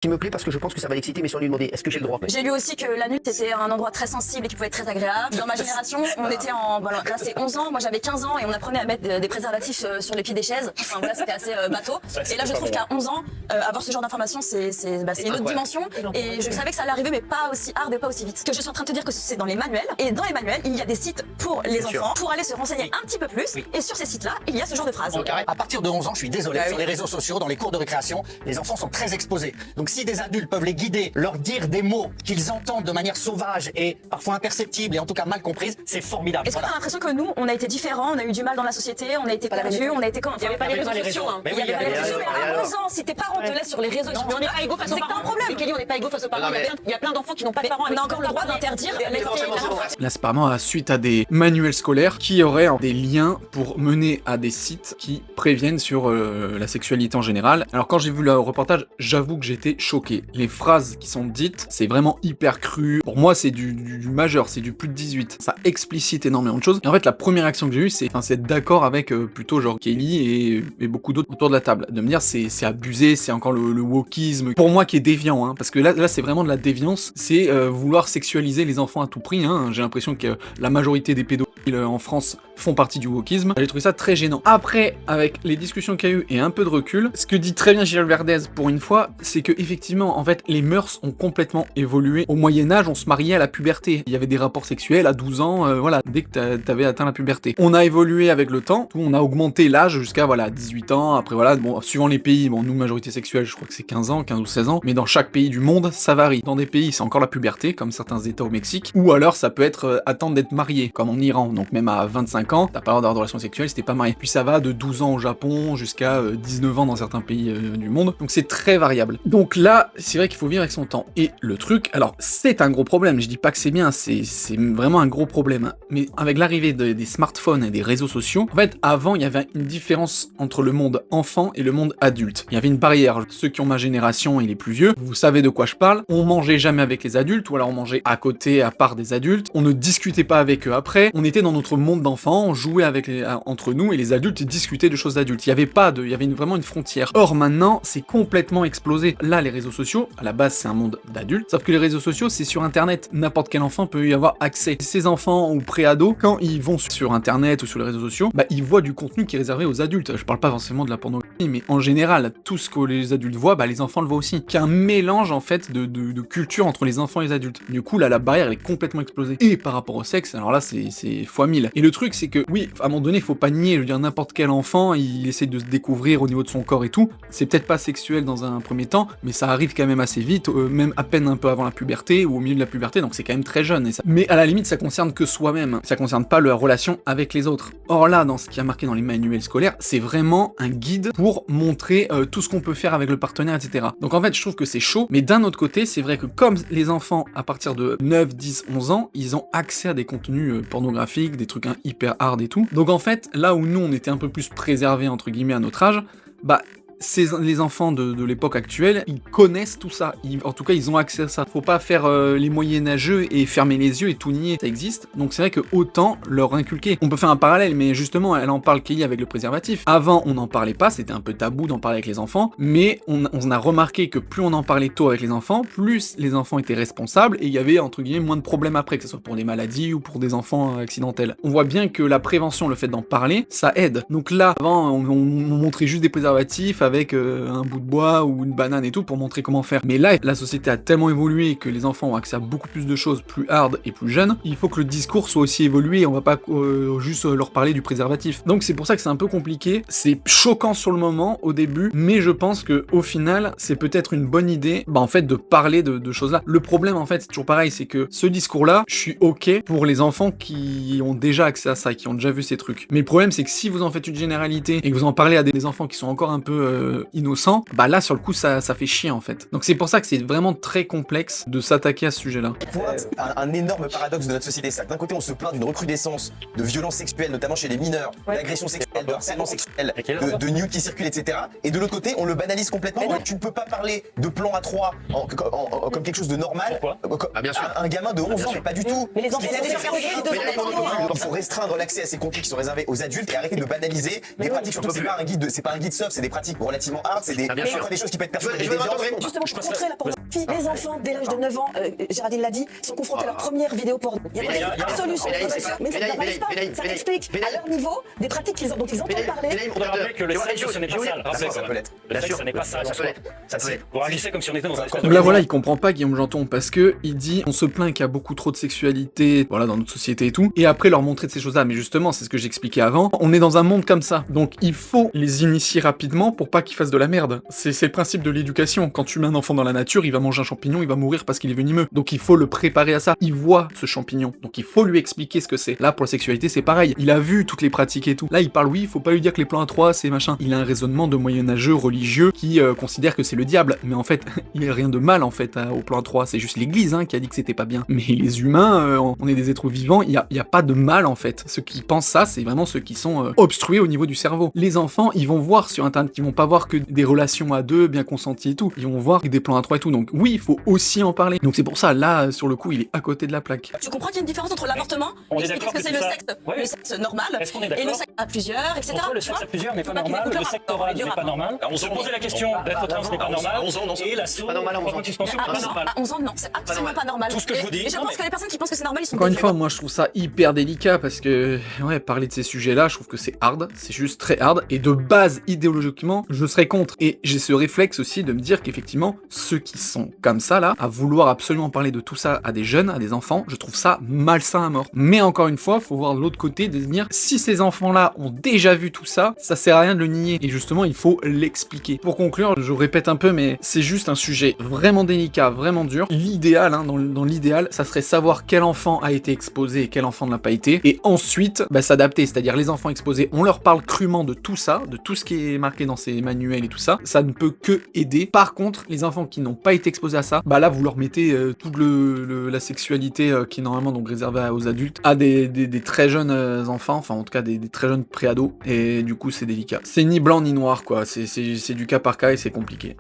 qui me plaît parce que je pense que ça va l'exciter, mais sans lui demander est-ce que j'ai le droit. J'ai lu aussi que la nuit c'était un endroit très sensible et qui pouvait être très agréable. Dans ma génération, on était là c'est 11 ans, moi j'avais 15 ans et on apprenait à mettre des préservatifs sur les pieds des chaises. Enfin voilà, c'était assez bateau. Et là je trouve qu'à 11 ans, avoir ce genre d'informations c'est une autre dimension. Et je savais que ça allait arriver, mais pas aussi hard et pas aussi vite. Ce que je suis en train de te dire que c'est dans les manuels. Et dans les manuels, il y a des sites pour les enfants, pour aller se renseigner un petit peu plus. Et sur ces sites-là, il y a ce genre de phrases. À partir de 11 ans, je suis désolé, sur les réseaux sociaux, dans les cours de récréation, les enfants sont très exposés. Donc si des adultes peuvent les guider, leur dire des mots qu'ils entendent de manière sauvage et parfois imperceptible et en tout cas mal comprise, c'est formidable. Est-ce que tu as l'impression que nous, on a été différents, on a eu du mal dans la société, on a été perdus, on a été comme... Il n'y avait pas les réseaux sociaux. Il y avait pas les réseaux sociaux, mais à 11 ans, si tes parents te laissent sur les réseaux sociaux, on n'est pas égaux face aux parents. C'est un problème. Mais Kelly, on n'est pas égaux face aux parents. Il y a plein d'enfants qui n'ont pas de parents. On a encore le droit d'interdire les Là, c'est apparemment suite à des manuels scolaires qui auraient des liens pour mener à des sites qui préviennent sur la sexualité en général. Alors quand j'ai vu le reportage, j'avoue que j'étais choqué. Les phrases qui sont dites, c'est vraiment hyper cru. Pour moi, c'est du majeur, c'est du plus de 18. Ça explicite énormément de choses. Et en fait, la première réaction que j'ai eue, c'est être d'accord avec plutôt genre Kelly et beaucoup d'autres autour de la table. De me dire, c'est abusé, c'est encore le wokisme. Pour moi, qui est déviant, hein, parce que là c'est vraiment de la déviance. C'est vouloir sexualiser les enfants à tout prix. Hein. J'ai l'impression que la majorité des pédophiles en France font partie du wokisme. J'ai trouvé ça très gênant. Après, avec les discussions qu'il y a eu et un peu de recul, ce que dit très bien Gilles Verdez pour une fois, c'est que effectivement, en fait, les mœurs ont complètement évolué. Au Moyen-Âge, on se mariait à la puberté. Il y avait des rapports sexuels à 12 ans, voilà, dès que t'avais atteint la puberté. On a évolué avec le temps, on a augmenté l'âge jusqu'à, voilà, 18 ans. Après, voilà, bon, suivant les pays, bon, nous, majorité sexuelle, je crois que c'est 15 ans, 15 ou 16 ans, mais dans chaque pays du monde, ça varie. Dans des pays, c'est encore la puberté, comme certains états au Mexique, ou alors ça peut être attendre d'être marié, comme en Iran. Donc même à 25 ans, t'as pas le droit d'avoir de relations sexuelles si t'es pas marié. Puis ça va de 12 ans au Japon jusqu'à 19 ans dans certains pays du monde. Donc c'est très variable. Donc là, c'est vrai qu'il faut vivre avec son temps. Et le truc, alors c'est un gros problème, je dis pas que c'est bien, c'est vraiment un gros problème. Hein. Mais avec l'arrivée des smartphones et des réseaux sociaux, en fait, avant, il y avait une différence entre le monde enfant et le monde adulte. Il y avait une barrière. Ceux qui ont ma génération et les plus vieux, vous savez de quoi je parle. On mangeait jamais avec les adultes, ou alors on mangeait à côté, à part des adultes. On ne discutait pas avec eux après. On était dans notre monde d'enfants, on jouait entre nous et les adultes discutaient de choses d'adultes. Il y avait vraiment une frontière. Or maintenant, c'est complètement explosé. Là, les réseaux sociaux, à la base, c'est un monde d'adultes. Sauf que les réseaux sociaux, c'est sur Internet. N'importe quel enfant peut y avoir accès. Ces enfants ou pré-ados, quand ils vont sur Internet ou sur les réseaux sociaux, bah ils voient du contenu qui est réservé aux adultes. Je parle pas forcément de la pornographie, mais en général, tout ce que les adultes voient, bah les enfants le voient aussi. Qu'il y a un mélange en fait de culture entre les enfants et les adultes. Du coup, là, la barrière elle est complètement explosée. Et par rapport au sexe, alors là, c'est fois 1000. Et le truc, c'est que oui, à un moment donné, faut pas nier. Je veux dire, n'importe quel enfant, il essaie de se découvrir au niveau de son corps et tout. C'est peut-être pas sexuel dans un premier temps, mais ça arrive quand même assez vite, même à peine un peu avant la puberté ou au milieu de la puberté, donc c'est quand même très jeune. Mais à la limite, ça concerne que soi-même. Ça concerne pas leur relation avec les autres. Or là, dans ce qui a marqué dans les manuels scolaires, c'est vraiment un guide pour montrer tout ce qu'on peut faire avec le partenaire, etc. Donc en fait, je trouve que c'est chaud, mais d'un autre côté, c'est vrai que comme les enfants, à partir de 9, 10, 11 ans, ils ont accès à des contenus pornographiques, des trucs hyper hard et tout. Donc en fait, là où nous, on était un peu plus préservés, entre guillemets, à notre âge, bah les enfants de l'époque actuelle, ils connaissent tout ça. En tout cas, ils ont accès à ça. Faut pas faire les moyenâgeux et fermer les yeux et tout nier. Ça existe. Donc c'est vrai que autant leur inculquer. On peut faire un parallèle, mais justement, elle en parle Kelly avec le préservatif. Avant, on n'en parlait pas. C'était un peu tabou d'en parler avec les enfants. Mais on a remarqué que plus on en parlait tôt avec les enfants, plus les enfants étaient responsables et il y avait, entre guillemets, moins de problèmes après, que ce soit pour des maladies ou pour des enfants accidentels. On voit bien que la prévention, le fait d'en parler, ça aide. Donc là, avant, on montrait juste des préservatifs avec un bout de bois ou une banane et tout pour montrer comment faire. Mais là, la société a tellement évolué que les enfants ont accès à beaucoup plus de choses plus hard et plus jeunes. Il faut que le discours soit aussi évolué. On va pas juste leur parler du préservatif. Donc c'est pour ça que c'est un peu compliqué. C'est choquant sur le moment, au début, mais je pense que au final, c'est peut-être une bonne idée, en fait, de parler de choses-là. Le problème, en fait, c'est toujours pareil, c'est que ce discours-là, je suis ok pour les enfants qui ont déjà accès à ça, qui ont déjà vu ces trucs. Mais le problème, c'est que si vous en faites une généralité et que vous en parlez à des enfants qui sont encore un peu innocent, bah là sur le coup ça fait chier en fait. Donc c'est pour ça que c'est vraiment très complexe de s'attaquer à ce sujet-là. Un énorme paradoxe de notre société, c'est que d'un côté on se plaint d'une recrudescence de violences sexuelles, notamment chez les mineurs, d'agressions sexuelles, de harcèlement sexuel, de nudes qui circulent, etc. Et de l'autre côté on le banalise complètement. Donc tu ne peux pas parler de plan à 3 comme quelque chose de normal. Bien sûr. Un gamin de 11 ans, mais pas du tout. Mais les enfants il faut restreindre l'accès à ces contenus qui sont réservés aux adultes et arrêter de banaliser les pratiques. Surtout c'est pas un guide soft, c'est des pratiques relativement hard, c'est des, bien sûr. des choses qui peuvent être Je veux perçues comme des entendre déviances. Raymond. Justement, je peux contrer la pornographie. Les enfants, dès l'âge de 9 ans, Géraldine l'a dit, sont confrontés à leur première vidéo porno. Il y a Bélaï, pas absolue sur Bélaï, les c'est pas- mais ça Bélaï, n'apparaît pas. Bélaï, Ça Bélaï, explique à Bélaï. leur niveau des pratiques dont ils entendent parler. Bélaï, On doit rappeler que le sexe, ce n'est pas ça. Rappelez Ça quand peut même. l'être. Le sexe, ce n'est pas ça. Ça peut l'être. Ça peut l'être. Vous réagissez comme si on était dans un espace. Donc là voilà, il comprend pas Guillaume Janton parce que il dit on se plaint qu'il y a beaucoup trop de sexualité, voilà, dans notre société et tout, et après leur montrer de ces choses-là. Mais justement, c'est ce que j'expliquais avant. On est dans un monde comme ça, donc il faut les initier rapidement pour pas qu'ils fassent de la merde. C'est le principe de l'éducation. Quand tu mets un enfant dans la nature, il va manger un champignon, il va mourir parce qu'il est venimeux. Donc il faut le préparer à ça. Il voit ce champignon, donc il faut lui expliquer ce que c'est. Là pour la sexualité, c'est pareil. Il a vu toutes les pratiques et tout. Là il parle, oui, il faut pas lui dire que les plans à 3 c'est machin. Il a un raisonnement de moyenâgeux religieux qui considère que c'est le diable. Mais en fait, il y a rien de mal en fait au plan à 3. C'est juste l'Église qui a dit que c'était pas bien. Mais les humains, on est des êtres vivants. Il y a pas de mal en fait. Ceux qui pensent ça, c'est vraiment ceux qui sont obstrués au niveau du cerveau. Les enfants, ils vont voir sur internet, ils vont pas voir que des relations à deux bien consenties et tout. Ils vont voir des plans à 3 et tout. Donc oui, il faut aussi en parler. Donc c'est pour ça, là, sur le coup, il est à côté de la plaque. Tu comprends qu'il y a une différence entre l'avortement, On est expliquer d'accord ce que que c'est tout le ça- sexe, Ouais. le sexe normal, Est-ce qu'on est et le d'accord sexe à plusieurs, etc. Entre le Tu sexe vois à plusieurs n'est pas Faut pas qu'il y ait normal, de le coupure sexe à oral plusieurs n'est pas rapports. normal. À 11 Se ans. poser la question d'être trans n'est pas normal. À 11 ans, non, Et la pas normal à 11 ans. suspension n'est À pas 11 ans, normale. à 11 ans, non, c'est absolument pas normal. Tout ce que je vous dis, Et je non, pense mais- que les personnes qui pensent que c'est normal, ils sont Encore une désuets. fois, moi je trouve ça hyper délicat parce que, ouais, parler de ces sujets-là, je trouve que c'est hard, c'est juste très hard, et de base, idéologiquement, je serais contre. Et j'ai ce réflexe aussi de me dire qu'effectivement, ceux qui sont comme ça là, à vouloir absolument parler de tout ça à des jeunes, à des enfants, je trouve ça malsain à mort. Mais encore une fois, faut voir de l'autre côté, de se dire, si ces enfants-là ont déjà vu tout ça, ça sert à rien de le nier. Et justement, il faut l'expliquer. Pour conclure, je répète un peu, mais c'est juste un sujet vraiment délicat, vraiment dur. L'idéal, dans l'idéal, ça serait savoir quel enfant a été exposé et quel enfant ne l'a pas été. Et ensuite, s'adapter. C'est-à-dire les enfants exposés, on leur parle crûment de tout ça, de tout ce qui est marqué dans ces manuels et tout ça. Ça ne peut que aider. Par contre, les enfants qui n'ont pas été exposés à ça, là, vous leur mettez toute la sexualité qui est normalement donc réservée aux adultes, à des très jeunes enfants, enfin en tout cas des très jeunes préados. Et du coup, c'est délicat. C'est ni blanc ni noir, quoi. C'est du cas par cas et c'est compliqué.